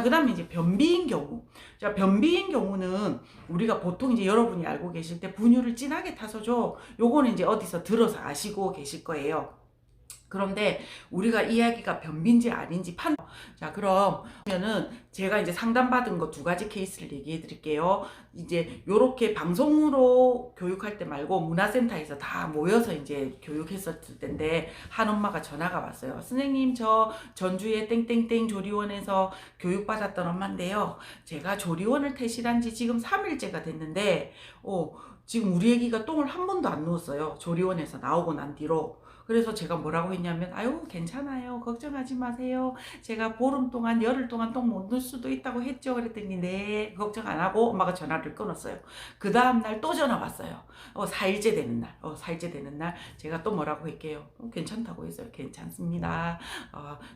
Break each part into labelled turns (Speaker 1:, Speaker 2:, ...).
Speaker 1: 그 다음에 이제 변비인 경우. 자, 변비인 경우는 우리가 보통 이제 여러분이 알고 계실 때 분유를 진하게 타서죠. 요거는 이제 어디서 들어서 아시고 계실 거예요. 그런데 우리가 이야기가 변비인지 아닌지 자, 그러면은 제가 이제 상담받은 거 2가지 케이스를 얘기해 드릴게요. 이제 요렇게 방송으로 교육할 때 말고 문화센터에서 다 모여서 이제 교육했었을 때인데, 한 엄마가 전화가 왔어요. 선생님, 저 전주의 땡땡땡 조리원에서 교육받았던 엄마인데요. 제가 조리원을 퇴실한 지 지금 3일째가 됐는데, 지금 우리 애기가 똥을 한 번도 안 누웠어요. 조리원에서 나오고 난 뒤로. 그래서 제가 뭐라고 했냐면, 아유, 괜찮아요. 걱정하지 마세요. 제가 보름 동안, 열흘 동안 똥 못 넣을 수도 있다고 했죠. 그랬더니, 네, 걱정 안 하고 엄마가 전화를 끊었어요. 그 다음날 또 전화 왔어요. 4일째 되는 날. 4일째 되는 날 제가 또 뭐라고 할게요. 괜찮다고 했어요. 괜찮습니다.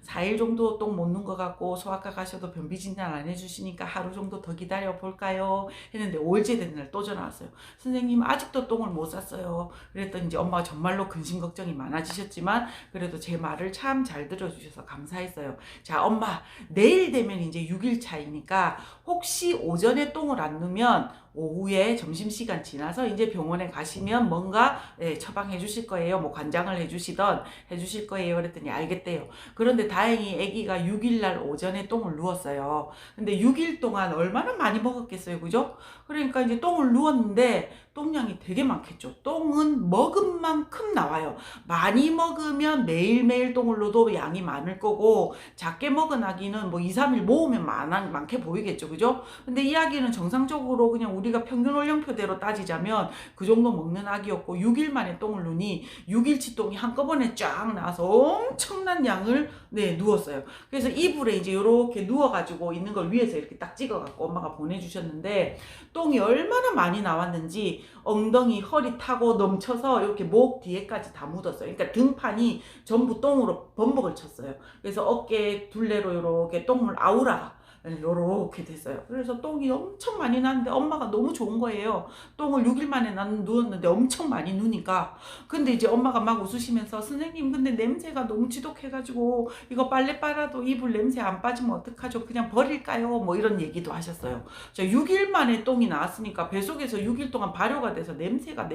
Speaker 1: 4일 정도 똥 못 넣은 것 같고, 소아과 가셔도 변비 진단 안 해주시니까 하루 정도 더 기다려 볼까요? 했는데 5일째 되는 날 또 전화 왔어요. 선생님, 아직도 똥을 못 쌌어요. 그랬더니 이제 엄마가 정말로 근심 걱정이 많아지셨지만 그래도 제 말을 참 잘 들어주셔서 감사했어요. 자, 엄마, 내일 되면 이제 6일 차이니까 혹시 오전에 똥을 안 누면 오후에 점심시간 지나서 이제 병원에 가시면 뭔가 처방해 주실 거예요. 뭐 관장을 해 주시던 해 주실 거예요. 그랬더니 알겠대요. 그런데 다행히 아기가 6일날 오전에 똥을 누웠어요. 근데 6일 동안 얼마나 많이 먹었겠어요. 그죠? 그러니까 이제 똥을 누웠는데 똥량이 되게 많겠죠. 똥은 먹은 만큼 나와요. 많이 먹으면 매일매일 똥을 넣어도 양이 많을 거고, 작게 먹은 아기는 뭐 2, 3일 모으면 많게 보이겠죠. 그죠? 근데 이 아기는 정상적으로 그냥 우리가 평균 연령표대로 따지자면 그 정도 먹는 아기였고, 6일 만에 똥을 누니 6일치 똥이 한꺼번에 쫙 나와서 엄청난 양을 누웠어요. 그래서 이불에 이제 이렇게 누워가지고 있는 걸 위에서 이렇게 딱 찍어갖고 엄마가 보내주셨는데, 똥이 얼마나 많이 나왔는지 엉덩이, 허리 타고 넘쳐서 이렇게 목 뒤에까지 다 묻었어요. 그러니까 등판이 전부 똥으로 범벅을 쳤어요. 그래서 어깨 둘레로 이렇게 똥물 아우라 요렇게 됐어요. 그래서 똥이 엄청 많이 나는데 엄마가 너무 좋은 거예요. 똥을 6일 만에 나는 누웠는데 엄청 많이 누니까. 근데 이제 엄마가 막 웃으시면서, 선생님 근데 냄새가 너무 지독해가지고 이거 빨래 빨아도 이불 냄새 안 빠지면 어떡하죠? 그냥 버릴까요? 뭐 이런 얘기도 하셨어요. 자, 6일 만에 똥이 나왔으니까 뱃속에서 6일 동안 발효가 돼서 냄새가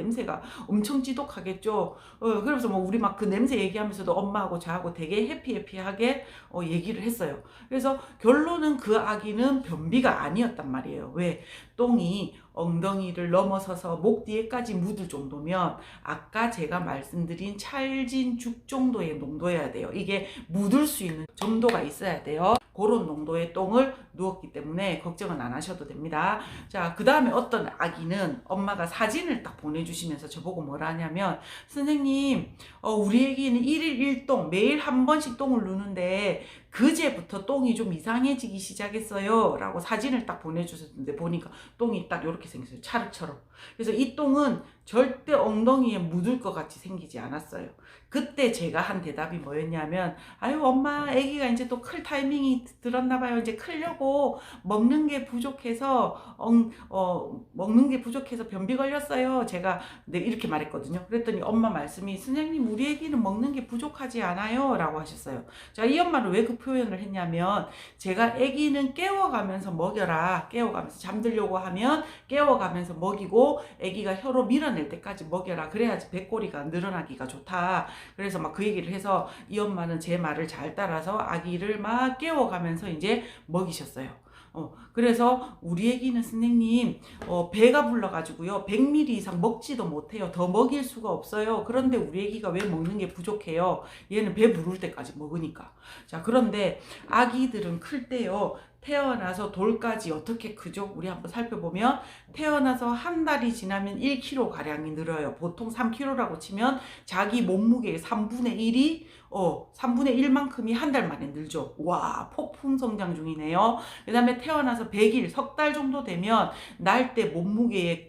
Speaker 1: 엄청 지독하겠죠. 그래서 뭐 우리 막 그 냄새 얘기하면서도 엄마하고 저하고 되게 해피하게 얘기를 했어요. 그래서 결론은 그 아기는 변비가 아니었단 말이에요. 왜? 똥이 엉덩이를 넘어서서 목 뒤에까지 묻을 정도면 아까 제가 말씀드린 찰진 죽 정도의 농도여야 돼요. 이게 묻을 수 있는 정도가 있어야 돼요. 그런 농도의 똥을 누웠기 때문에 걱정은 안 하셔도 됩니다. 자, 그 다음에 어떤 아기는 엄마가 사진을 딱 보내주시면서 저보고 뭐라 하냐면, 선생님, 우리 애기는 1일 1똥, 매일 한 번씩 똥을 누는데 그제부터 똥이 좀 이상해지기 시작했어요 라고 사진을 딱 보내주셨는데, 보니까 똥이 딱 이렇게 생겼어요. 찰흙처럼. 그래서 이 똥은 절대 엉덩이에 묻을 것 같이 생기지 않았어요. 그때 제가 한 대답이 뭐였냐면, 아유 엄마, 아기가 이제 또 클 타이밍이 들었나 봐요. 이제 크려고 먹는 게 부족해서 변비 걸렸어요. 제가 이렇게 말했거든요. 그랬더니 엄마 말씀이, 선생님 우리 아기는 먹는 게 부족하지 않아요 라고 하셨어요. 자, 이 엄마는 왜 그 표현을 했냐면, 제가 아기는 깨워가면서 먹여라, 깨워가면서 잠들려고 하면 깨워가면서 먹이고 아기가 혀로 밀어낼 때까지 먹여라, 그래야지 배꼬리가 늘어나기가 좋다. 그래서 막 그 얘기를 해서 이 엄마는 제 말을 잘 따라서 아기를 막 깨워가면서 이제 먹이셨어요. 그래서 우리 애기는 선생님 배가 불러가지고요 100ml 이상 먹지도 못해요. 더 먹일 수가 없어요. 그런데 우리 애기가 왜 먹는 게 부족해요? 얘는 배 부를 때까지 먹으니까. 자, 그런데 아기들은 클 때요, 태어나서 돌까지 어떻게 크죠? 우리 한번 살펴보면, 태어나서 한 달이 지나면 1kg 가량이 늘어요. 보통 3kg라고 치면 자기 몸무게의 3분의 1이 3분의 1만큼이 한 달 만에 늘죠. 와, 폭풍 성장 중이네요. 그 다음에 태어나서 100일, 석 달 정도 되면 날 때 몸무게의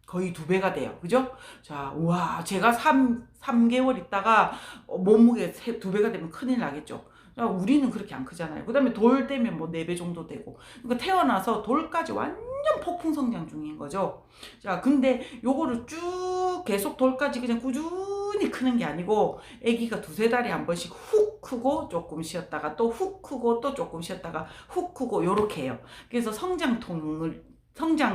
Speaker 1: 거의 2배가 돼요. 그죠? 자, 와, 제가 3개월 있다가 몸무게 2배가 되면 큰일 나겠죠. 우리는 그렇게 안 크잖아요. 그 다음에 돌 되면 뭐 4배 정도 되고. 그러니까 태어나서 돌까지 완전 폭풍 성장 중인 거죠. 자, 근데 요거를 쭉 계속 돌까지 그냥 꾸준히 꾸준히 크는 게 아니고 아기가 두세 달에 한 번씩 훅 크고 조금 쉬었다가 또 훅 크고 또 조금 쉬었다가 훅 크고 요렇게 해요. 그래서 성장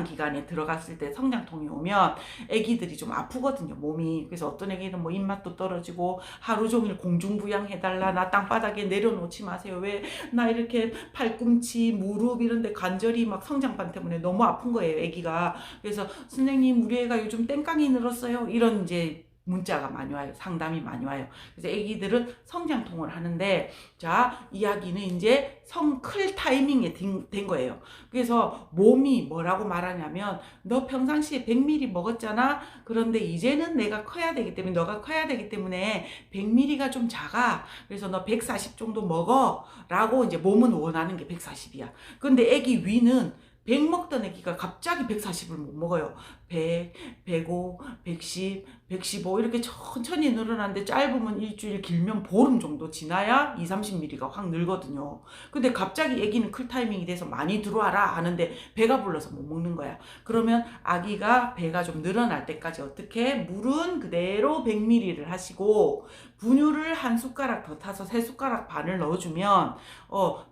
Speaker 1: 기간에 들어갔을 때 성장통이 오면 아기들이 좀 아프거든요, 몸이. 그래서 어떤 아기는 뭐 입맛도 떨어지고 하루 종일 공중부양해달라, 나 땅바닥에 내려놓지 마세요, 왜 나 이렇게 팔꿈치 무릎 이런 데 관절이 막 성장판 때문에 너무 아픈 거예요, 아기가. 그래서 선생님 우리 애가 요즘 땡깡이 늘었어요, 이런 이제 문자가 많이 와요. 상담이 많이 와요. 그래서 아기들은 성장통을 하는데, 자, 이야기는 이제 클 타이밍에 된 거예요. 그래서 몸이 뭐라고 말하냐면, 너 평상시에 100ml 먹었잖아. 그런데 이제는 내가 커야 되기 때문에, 너가 커야 되기 때문에 100ml가 좀 작아. 그래서 너 140 정도 먹어. 라고 이제 몸은 원하는 게 140이야. 근데 아기 위는 100 먹던 애기가 갑자기 140을 못 먹어요. 100, 105, 110, 115 이렇게 천천히 늘어나는데 짧으면 일주일, 길면 보름 정도 지나야 2, 30ml가 확 늘거든요. 근데 갑자기 아기는 클 타이밍이 돼서 많이 들어와라 하는데 배가 불러서 못 먹는 거야. 그러면 아기가 배가 좀 늘어날 때까지 어떻게? 물은 그대로 100ml를 하시고 분유를 한 숟가락 더 타서 3숟가락 반을 넣어주면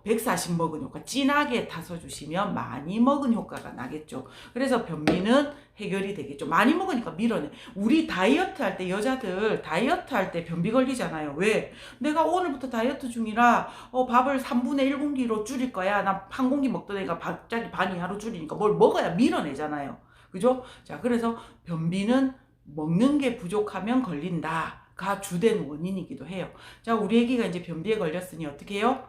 Speaker 1: 140 먹은 효과, 진하게 타서 주시면 많이 먹은 효과가 나겠죠. 그래서 변비는 해결이 되겠죠. 많이 먹으니까 밀어내. 우리 다이어트 할 때, 여자들 다이어트 할 때 변비 걸리잖아요. 왜? 내가 오늘부터 다이어트 중이라 밥을 3분의 1공기로 줄일 거야. 나 한 공기 먹던 애가 갑자기 반 이하로 줄이니까 뭘 먹어야 밀어내잖아요. 그죠? 자, 그래서 변비는 먹는 게 부족하면 걸린다 가 주된 원인이기도 해요. 자, 우리 애기가 이제 변비에 걸렸으니 어떻게 해요?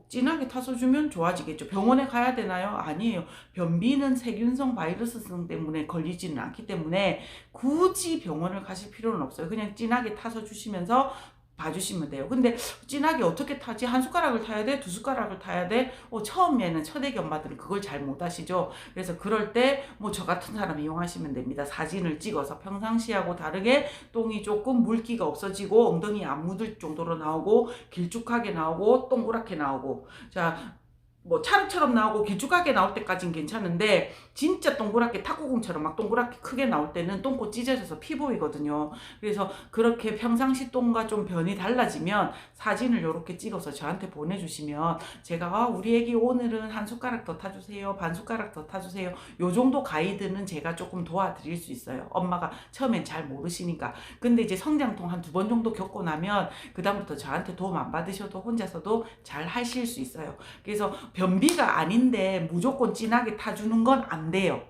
Speaker 1: 진하게 타서 주면 좋아지겠죠. 병원에 가야 되나요? 아니에요. 변비는 세균성 바이러스성 때문에 걸리지는 않기 때문에 굳이 병원을 가실 필요는 없어요. 그냥 진하게 타서 주시면서 봐주시면 돼요. 근데 진하게 어떻게 타지? 한 숟가락을 타야 돼? 두 숟가락을 타야 돼? 처음에는 첫애기 엄마들은 그걸 잘 못하시죠. 그래서 그럴 때 뭐 저 같은 사람 이용하시면 됩니다. 사진을 찍어서 평상시하고 다르게 똥이 조금 물기가 없어지고 엉덩이 안 묻을 정도로 나오고 길쭉하게 나오고 동그랗게 나오고, 자, 뭐 찰흙처럼 나오고 길쭉하게 나올 때까지는 괜찮은데 진짜 동그랗게 탁구공처럼 막 동그랗게 크게 나올 때는 똥꼬 찢어져서 피 보이거든요. 그래서 그렇게 평상시 똥과 좀 변이 달라지면 사진을 이렇게 찍어서 저한테 보내주시면 제가 우리 애기 오늘은 한 숟가락 더 타주세요, 반 숟가락 더 타주세요, 요 정도 가이드는 제가 조금 도와드릴 수 있어요. 엄마가 처음엔 잘 모르시니까. 근데 이제 성장통 한 2번 정도 겪고 나면 그 다음부터 저한테 도움 안 받으셔도 혼자서도 잘 하실 수 있어요. 그래서 변비가 아닌데 무조건 진하게 타주는 건 안 돼요.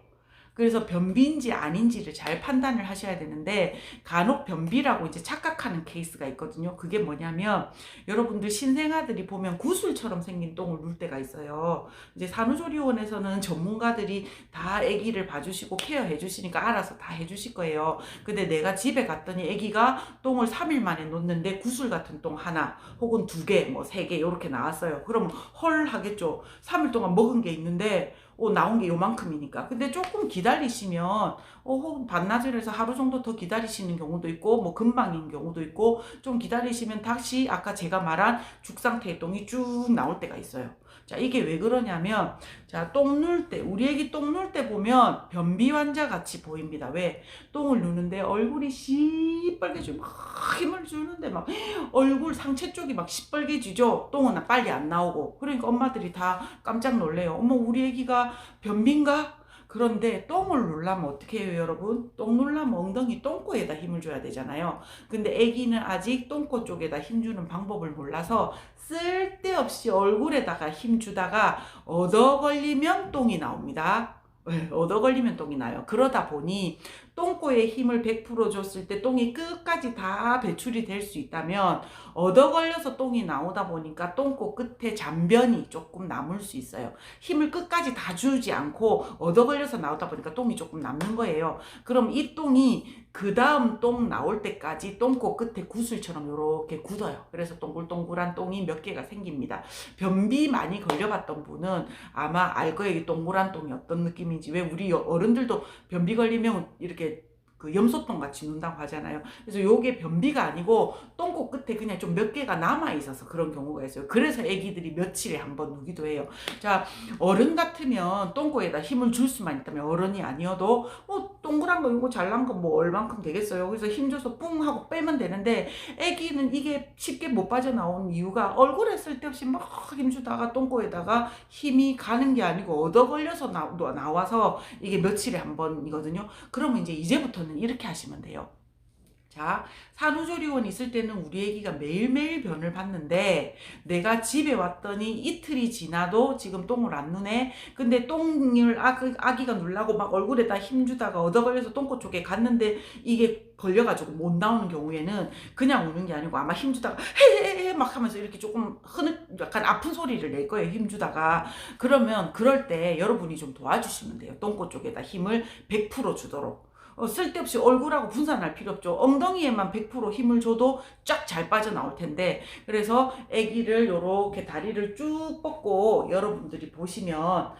Speaker 1: 그래서 변비인지 아닌지를 잘 판단을 하셔야 되는데, 간혹 변비라고 이제 착각하는 케이스가 있거든요. 그게 뭐냐면, 여러분들 신생아들이 보면 구슬처럼 생긴 똥을 눌 때가 있어요. 이제 산후조리원에서는 전문가들이 다 아기를 봐주시고 케어해 주시니까 알아서 다 해주실 거예요. 근데 내가 집에 갔더니 아기가 똥을 3일 만에 놓는데 구슬 같은 똥 하나 혹은 2개 뭐 3개 이렇게 나왔어요. 그러면 헐 하겠죠. 3일 동안 먹은 게 있는데 나온 게 요만큼이니까. 근데 조금 기다리시면 혹은 반나절에서 하루 정도 더 기다리시는 경우도 있고 뭐 금방인 경우도 있고, 좀 기다리시면 다시 아까 제가 말한 죽 상태의 똥이 쭉 나올 때가 있어요. 자, 이게 왜 그러냐면, 자, 똥 눌 때, 우리 애기 똥 눌 때 보면 변비 환자 같이 보입니다. 왜? 똥을 누는데 얼굴이 시뻘개지고 막 힘을 주는데 막 얼굴 상체 쪽이 막 시뻘개지죠. 똥은 빨리 안 나오고. 그러니까 엄마들이 다 깜짝 놀래요. 어머, 우리 애기가 변비인가? 그런데 똥을 누르려면 어떻게 해요, 여러분? 똥 누르려면 엉덩이 똥꼬에다 힘을 줘야 되잖아요. 근데 아기는 아직 똥꼬 쪽에다 힘주는 방법을 몰라서 쓸데없이 얼굴에다가 힘 주다가 얻어 걸리면 똥이 나옵니다. 얻어 걸리면 똥이 나요. 그러다 보니 똥꼬에 힘을 100% 줬을 때 똥이 끝까지 다 배출이 될 수 있다면, 얻어 걸려서 똥이 나오다 보니까 똥꼬 끝에 잔변이 조금 남을 수 있어요. 힘을 끝까지 다 주지 않고 얻어 걸려서 나오다 보니까 똥이 조금 남는 거예요. 그럼 이 똥이 그 다음 똥 나올 때까지 똥꼬 끝에 구슬처럼 이렇게 굳어요. 그래서 동글동글한 똥이 몇 개가 생깁니다. 변비 많이 걸려봤던 분은 아마 알 거예요. 이 동그란 똥이 어떤 느낌인지. 왜 우리 어른들도 변비 걸리면 이렇게 그 염소똥 같이 눈다고 하잖아요. 그래서 요게 변비가 아니고 똥꼬 끝에 그냥 좀 몇 개가 남아 있어서 그런 경우가 있어요. 그래서 애기들이 며칠에 한 번 누기도 해요. 자, 어른 같으면 똥꼬에다 힘을 줄 수만 있다면, 어른이 아니어도 동그란 거 이거 잘난 거 뭐 얼만큼 되겠어요. 그래서 힘줘서 뿡 하고 빼면 되는데 애기는 이게 쉽게 못 빠져나온 이유가 얼굴에 쓸데없이 막 힘주다가 똥꼬에다가 힘이 가는 게 아니고 얻어 걸려서 나와서 이게 며칠에 한 번이거든요. 그러면 이제부터는 이렇게 하시면 돼요. 자, 산후조리원 있을 때는 우리 애기가 매일매일 변을 봤는데 내가 집에 왔더니 이틀이 지나도 지금 똥을 안 누네. 근데 똥을 아기가 누르고 막 얼굴에다 힘주다가 얻어 걸려서 똥꼬 쪽에 갔는데 이게 걸려가지고 못 나오는 경우에는 그냥 우는 게 아니고 아마 힘주다가 헤헤헤 막 하면서 이렇게 조금 약간 아픈 소리를 낼 거예요. 힘주다가. 그러면 그럴 때 여러분이 좀 도와주시면 돼요. 똥꼬 쪽에다 힘을 100% 주도록. 쓸데없이 얼굴하고 분산할 필요 없죠. 엉덩이에만 100% 힘을 줘도 쫙 잘 빠져나올 텐데, 그래서 아기를 요렇게 다리를 쭉 뻗고 여러분들이 보시면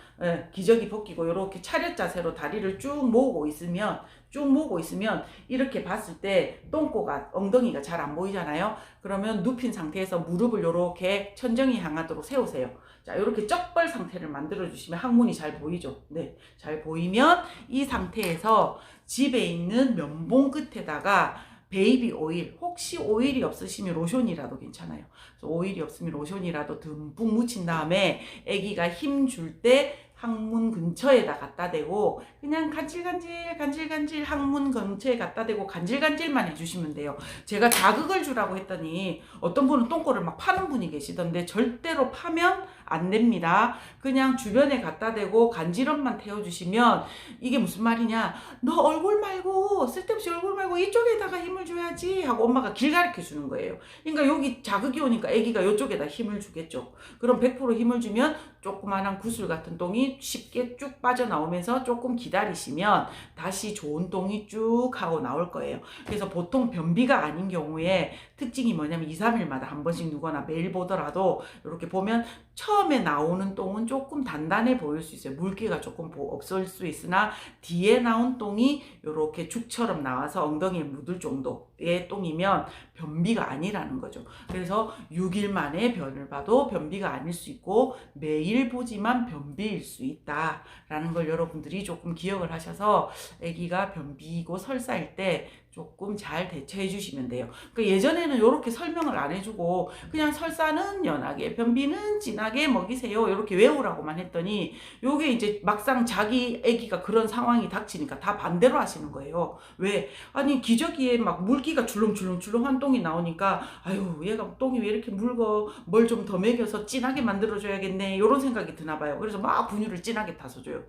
Speaker 1: 기저귀 벗기고 요렇게 차렷 자세로 다리를 쭉 모으고 있으면 이렇게 봤을 때 똥꼬가 엉덩이가 잘 안 보이잖아요. 그러면 눕힌 상태에서 무릎을 요렇게 천정이 향하도록 세우세요. 자, 이렇게 쩍벌 상태를 만들어 주시면 항문이 잘 보이죠. 네, 잘 보이면 이 상태에서 집에 있는 면봉 끝에다가 베이비 오일, 혹시 오일이 없으시면 로션이라도 괜찮아요. 그래서 오일이 없으면 로션이라도 듬뿍 묻힌 다음에 아기가 힘 줄 때 항문 근처에다 갖다 대고 그냥 간질간질 항문 근처에 갖다 대고 간질간질만 해주시면 돼요. 제가 자극을 주라고 했더니 어떤 분은 똥꼬를 막 파는 분이 계시던데 절대로 파면 안 됩니다. 그냥 주변에 갖다 대고 간지럼만 태워주시면, 이게 무슨 말이냐, 너 얼굴 말고 쓸데없이 얼굴 말고 이쪽에다가 힘을 줘야지 하고 엄마가 길 가르쳐 주는 거예요. 그러니까 여기 자극이 오니까 아기가 이쪽에다 힘을 주겠죠. 그럼 100% 힘을 주면 조그만한 구슬 같은 똥이 쉽게 쭉 빠져나오면서 조금 기다리시면 다시 좋은 똥이 쭉 하고 나올 거예요. 그래서 보통 변비가 아닌 경우에 특징이 뭐냐면 2, 3일마다 한 번씩 누거나 매일 보더라도 이렇게 보면 처음에 나오는 똥은 조금 단단해 보일 수 있어요. 물기가 조금 없을 수 있으나 뒤에 나온 똥이 이렇게 죽처럼 나와서 엉덩이에 묻을 정도의 똥이면 변비가 아니라는 거죠. 그래서 6일 만에 변을 봐도 변비가 아닐 수 있고 매일 보지만 변비일 수 있다라는 걸 여러분들이 조금 기억을 하셔서 아기가 변비이고 설사일 때 조금 잘 대처해 주시면 돼요. 그러니까 예전에는 이렇게 설명을 안 해주고 그냥 설사는 연하게, 변비는 진하게 먹이세요 이렇게 외우라고만 했더니 요게 이제 막상 자기 아기가 그런 상황이 닥치니까 다 반대로 하시는 거예요. 왜? 아니 기저귀에 막 물기가 줄렁줄렁한 똥이 나오니까 아유 얘가 똥이 왜 이렇게 묽어, 뭘 좀 더 먹여서 진하게 만들어줘야겠네 이런 생각이 드나 봐요. 그래서 막 분유를 진하게 타서 줘요.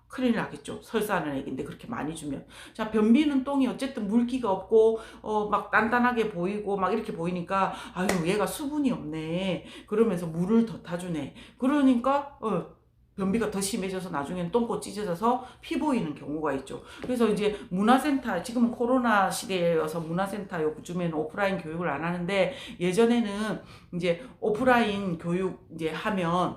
Speaker 1: 큰일 나겠죠. 설사하는 애기인데 그렇게 많이 주면. 자, 변비는 똥이 어쨌든 물기가 없고 막 단단하게 보이고 막 이렇게 보이니까 아유 얘가 수분이 없네 그러면서 물을 더 타주네. 그러니까 변비가 더 심해져서 나중엔 똥꼬 찢어져서 피 보이는 경우가 있죠. 그래서 이제 문화센터, 지금은 코로나 시대여서 문화센터 요즘에는 오프라인 교육을 안 하는데, 예전에는 이제 오프라인 교육 이제 하면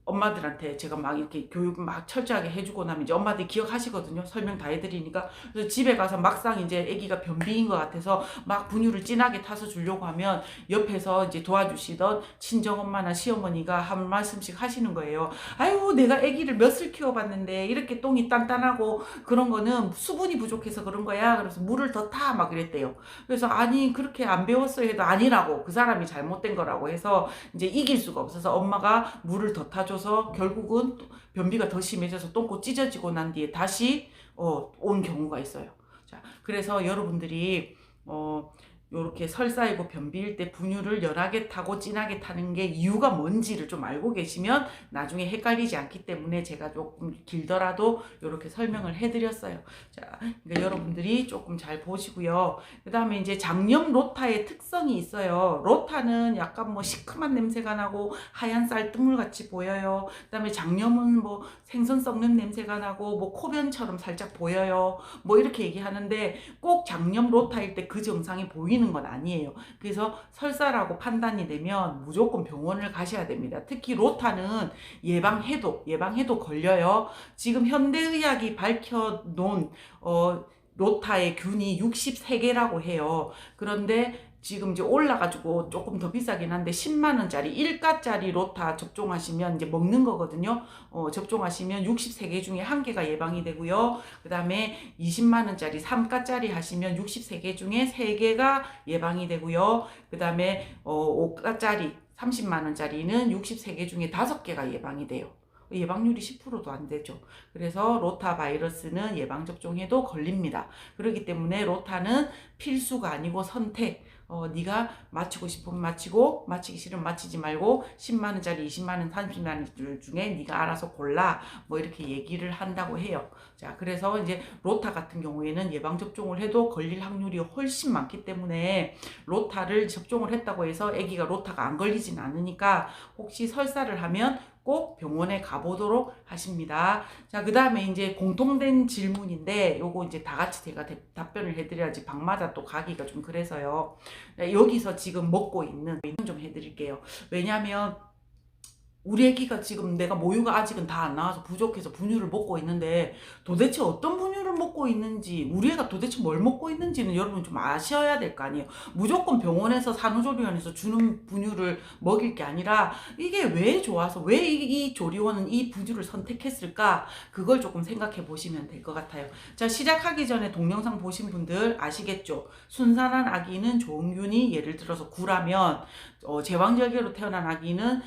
Speaker 1: 엄마들한테 제가 막 이렇게 교육 막 철저하게 해주고 나면 이제 엄마들이 기억하시거든요. 설명 다 해드리니까. 그래서 집에 가서 막상 이제 아기가 변비인 것 같아서 막 분유를 진하게 타서 주려고 하면 옆에서 이제 도와주시던 친정엄마나 시어머니가 한 말씀씩 하시는 거예요. 아유 내가 아기를 몇을 키워봤는데 이렇게 똥이 단단하고 그런 거는 수분이 부족해서 그런 거야. 그래서 물을 더 타 막 그랬대요. 그래서 아니 그렇게 안 배웠어요 해도 아니라고, 그 사람이 잘못된 거라고 해서 이제 이길 수가 없어서 엄마가 물을 더 타줘서 결국은 변비가 더 심해져서 똥꼬 찢어지고 난 뒤에 다시 온 경우가 있어요. 자, 그래서 여러분들이 요렇게 설사이고 변비일 때 분유를 연하게 타고 진하게 타는 게 이유가 뭔지를 좀 알고 계시면 나중에 헷갈리지 않기 때문에 제가 조금 길더라도 요렇게 설명을 해드렸어요. 자, 그러니까 여러분들이 조금 잘 보시고요. 그 다음에 이제 장염 로타의 특성이 있어요. 로타는 약간 뭐 시큼한 냄새가 나고 하얀 쌀뜨물같이 보여요. 그 다음에 장염은 뭐 생선 썩는 냄새가 나고 뭐 코변처럼 살짝 보여요. 뭐 이렇게 얘기하는데 꼭 장염 로타일 때 그 증상이 보이는 건 아니에요. 그래서 설사라고 판단이 되면 무조건 병원을 가셔야 됩니다. 특히 로타는 예방해도 걸려요. 지금 현대의학이 밝혀놓은 로타의 균이 63개라고 해요. 그런데 지금 이제 올라가지고 조금 더 비싸긴 한데 10만 원짜리 1가짜리 로타 접종하시면 이제 먹는 거거든요. 접종하시면 63개 중에 1개가 예방이 되고요. 그 다음에 20만 원짜리 3가짜리 하시면 63개 중에 3개가 예방이 되고요. 그 다음에 5가짜리 30만 원짜리는 63개 중에 5개가 예방이 돼요. 예방률이 10%도 안 되죠. 그래서 로타 바이러스는 예방접종해도 걸립니다. 그렇기 때문에 로타는 필수가 아니고 선택. 네가 맞히고 싶으면 맞히고 맞히기 싫으면 맞히지 말고 10만 원짜리 20만 원 30만 원 중에 네가 알아서 골라 뭐 이렇게 얘기를 한다고 해요. 자, 그래서 이제 로타 같은 경우에는 예방접종을 해도 걸릴 확률이 훨씬 많기 때문에 로타를 접종을 했다고 해서 아기가 로타가 안 걸리진 않으니까 혹시 설사를 하면 꼭 병원에 가보도록 하십니다. 자, 그 다음에 이제 공통된 질문인데 요거 이제 다 같이 제가 답변을 해드려야지 방마다 또 가기가 좀 그래서요. 여기서 지금 먹고 있는 좀 해드릴게요. 왜냐면 우리 애기가 지금 내가 모유가 아직은 다 안 나와서 부족해서 분유를 먹고 있는데 도대체 어떤 분유를 먹고 있는지 우리 애가 도대체 뭘 먹고 있는지는 여러분 좀 아셔야 될 거 아니에요. 무조건 병원에서 산후조리원에서 주는 분유를 먹일 게 아니라 이게 왜 좋아서 왜 이 조리원은 이 분유를 선택했을까 그걸 조금 생각해 보시면 될 것 같아요. 자, 시작하기 전에 동영상 보신 분들 아시겠죠? 순산한 아기는 좋은 균이 예를 들어서 구라면 제왕절개로 태어난 아기는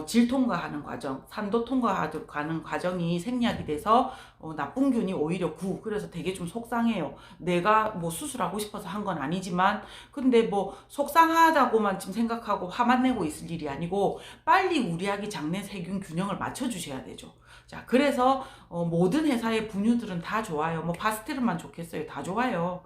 Speaker 1: 질 통과하는 과정, 산도 통과하는 과정이 생략이 돼서 나쁜 균이 오히려 그래서 되게 좀 속상해요. 내가 뭐 수술하고 싶어서 한 건 아니지만 근데 뭐 속상하다고만 지금 생각하고 화만 내고 있을 일이 아니고 빨리 우리 아기 장내 세균 균형을 맞춰주셔야 되죠. 자, 그래서 모든 회사의 분유들은 다 좋아요. 뭐 파스텔만 좋겠어요. 다 좋아요.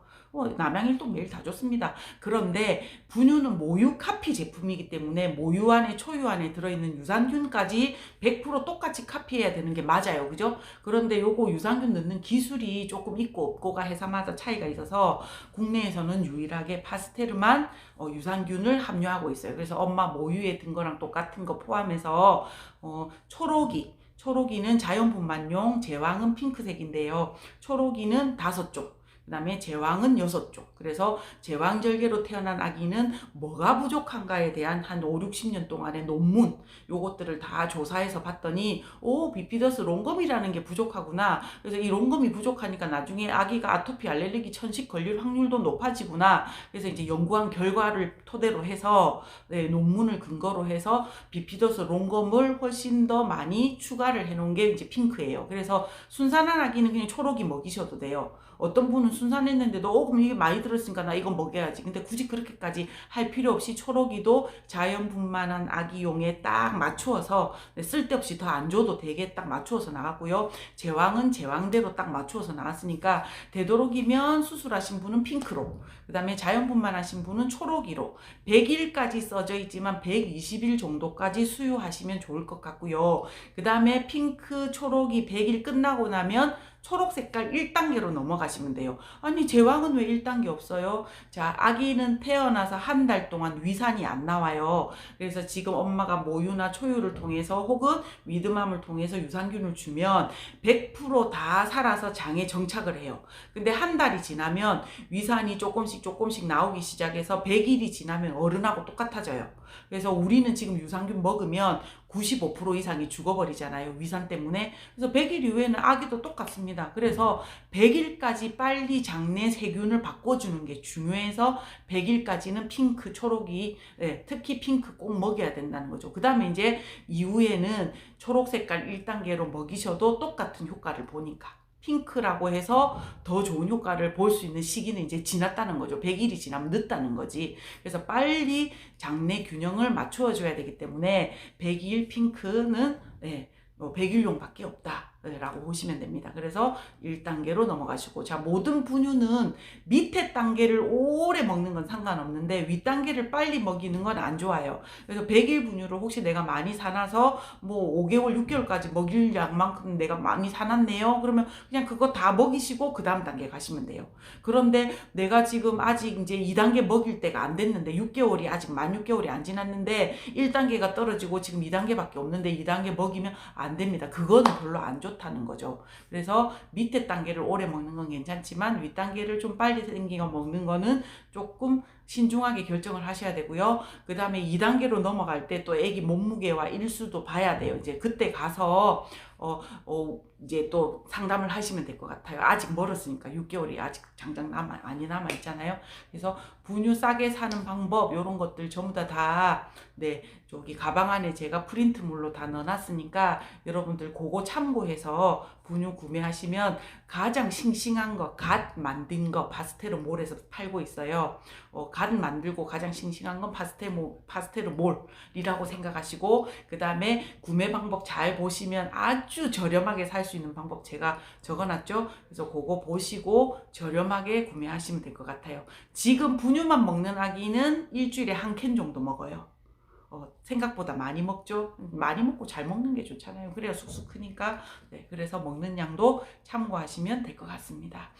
Speaker 1: 남양일도 매일 다 좋습니다. 그런데 분유는 모유 카피 제품이기 때문에 모유 안에 초유 안에 들어있는 유산균까지 100% 똑같이 카피해야 되는 게 맞아요. 그죠? 그런데 요거 유산균 넣는 기술이 조금 있고 없고가 회사마다 차이가 있어서 국내에서는 유일하게 파스테르만 유산균을 함유하고 있어요. 그래서 엄마 모유에 든 거랑 똑같은 거 포함해서 초록이는 자연분만용, 제왕은 핑크색인데요. 초록이는 5쪽. 그 다음에 제왕은 6쪽. 그래서 제왕절개로 태어난 아기는 뭐가 부족한가에 대한 한 5, 60년 동안의 논문 요것들을 다 조사해서 봤더니 비피더스 롱검이라는 게 부족하구나. 그래서 이 롱검이 부족하니까 나중에 아기가 아토피 알레르기 천식 걸릴 확률도 높아지구나. 그래서 이제 연구한 결과를 토대로 해서 논문을 근거로 해서 비피더스 롱검을 훨씬 더 많이 추가를 해놓은 게 이제 핑크예요. 그래서 순산한 아기는 그냥 초록이 먹이셔도 돼요. 어떤 분은 순산했는데도 그럼 이게 많이 들었으니까 나 이거 먹여야지. 근데 굳이 그렇게까지 할 필요 없이 초록이도 자연분만한 아기용에 딱 맞추어서 쓸데없이 더 안 줘도 되게 딱 맞추어서 나갔고요. 제왕은 제왕대로 딱 맞추어서 나왔으니까 되도록이면 수술하신 분은 핑크로, 그 다음에 자연분만하신 분은 초록이로 100일까지 써져 있지만 120일 정도까지 수유하시면 좋을 것 같고요. 그 다음에 핑크, 초록이 100일 끝나고 나면 초록 색깔 1단계로 넘어가시면 돼요. 아니 제왕은 왜 1단계 없어요? 자, 아기는 태어나서 한 달 동안 위산이 안 나와요. 그래서 지금 엄마가 모유나 초유를 통해서 혹은 위드맘을 통해서 유산균을 주면 100% 다 살아서 장에 정착을 해요. 근데 한 달이 지나면 위산이 조금씩 나오기 시작해서 100일이 지나면 어른하고 똑같아져요. 그래서 우리는 지금 유산균 먹으면 95% 이상이 죽어버리잖아요. 위산 때문에. 그래서 100일 이후에는 아기도 똑같습니다. 그래서 100일까지 빨리 장내 세균을 바꿔주는 게 중요해서 100일까지는 핑크, 초록이, 특히 핑크 꼭 먹여야 된다는 거죠. 그 다음에 이제 이후에는 초록 색깔 1단계로 먹이셔도 똑같은 효과를 보니까. 핑크라고 해서 더 좋은 효과를 볼 수 있는 시기는 이제 지났다는 거죠. 100일이 지나면 늦다는 거지. 그래서 빨리 장내 균형을 맞추어 줘야 되기 때문에 100일 핑크는 100일용밖에 없다 라고 보시면 됩니다. 그래서 1단계로 넘어가시고, 자, 모든 분유는 밑에 단계를 오래 먹는 건 상관없는데 윗단계를 빨리 먹이는 건 안 좋아요. 그래서 100일 분유를 혹시 내가 많이 사놔서 뭐 5개월 6개월까지 먹일 양만큼 내가 많이 사놨네요 그러면 그냥 그거 다 먹이시고 그 다음 단계 가시면 돼요. 그런데 내가 지금 아직 이제 2단계 먹일 때가 안 됐는데 6개월이 아직 만 6개월이 안 지났는데 1단계가 떨어지고 지금 2단계밖에 없는데 2단계 먹이면 안 됩니다. 그거는 별로 안 좋다는 거죠. 그래서 밑에 단계를 오래 먹는 건 괜찮지만 윗단계를 좀 빨리 생기게 먹는 거는 조금 신중하게 결정을 하셔야 되고요. 그 다음에 2단계로 넘어갈 때 또 애기 몸무게와 일수도 봐야 돼요. 이제 그때 가서 이제 또 상담을 하시면 될 것 같아요. 아직 멀었으니까 6개월이 아직 장장 많이 남아 있잖아요. 그래서 분유 싸게 사는 방법 이런 것들 전부 다 네, 저기 가방 안에 제가 프린트물로 다 넣어놨으니까 여러분들 그거 참고해서 분유 구매하시면 가장 싱싱한 거, 갓 만든 거 파스테르몰에서 팔고 있어요. 갓 만들고 가장 싱싱한 건 파스테르몰이라고 생각하시고, 그 다음에 구매 방법 잘 보시면 아주 저렴하게 살 수 있는 방법 제가 적어놨죠. 그래서 그거 보시고 저렴하게 구매하시면 될 것 같아요. 지금 분유만 먹는 아기는 일주일에 한 캔 정도 먹어요. 생각보다 많이 먹죠. 많이 먹고 잘 먹는 게 좋잖아요. 그래야 쑥쑥 크니까. 네, 그래서 먹는 양도 참고하시면 될 것 같습니다.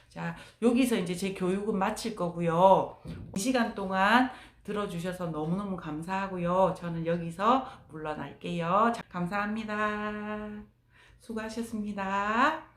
Speaker 1: 자, 여기서 이제 제 교육은 마칠 거고요. 이 시간 동안 들어주셔서 너무너무 감사하고요. 저는 여기서 물러날게요. 자, 감사합니다. 수고하셨습니다.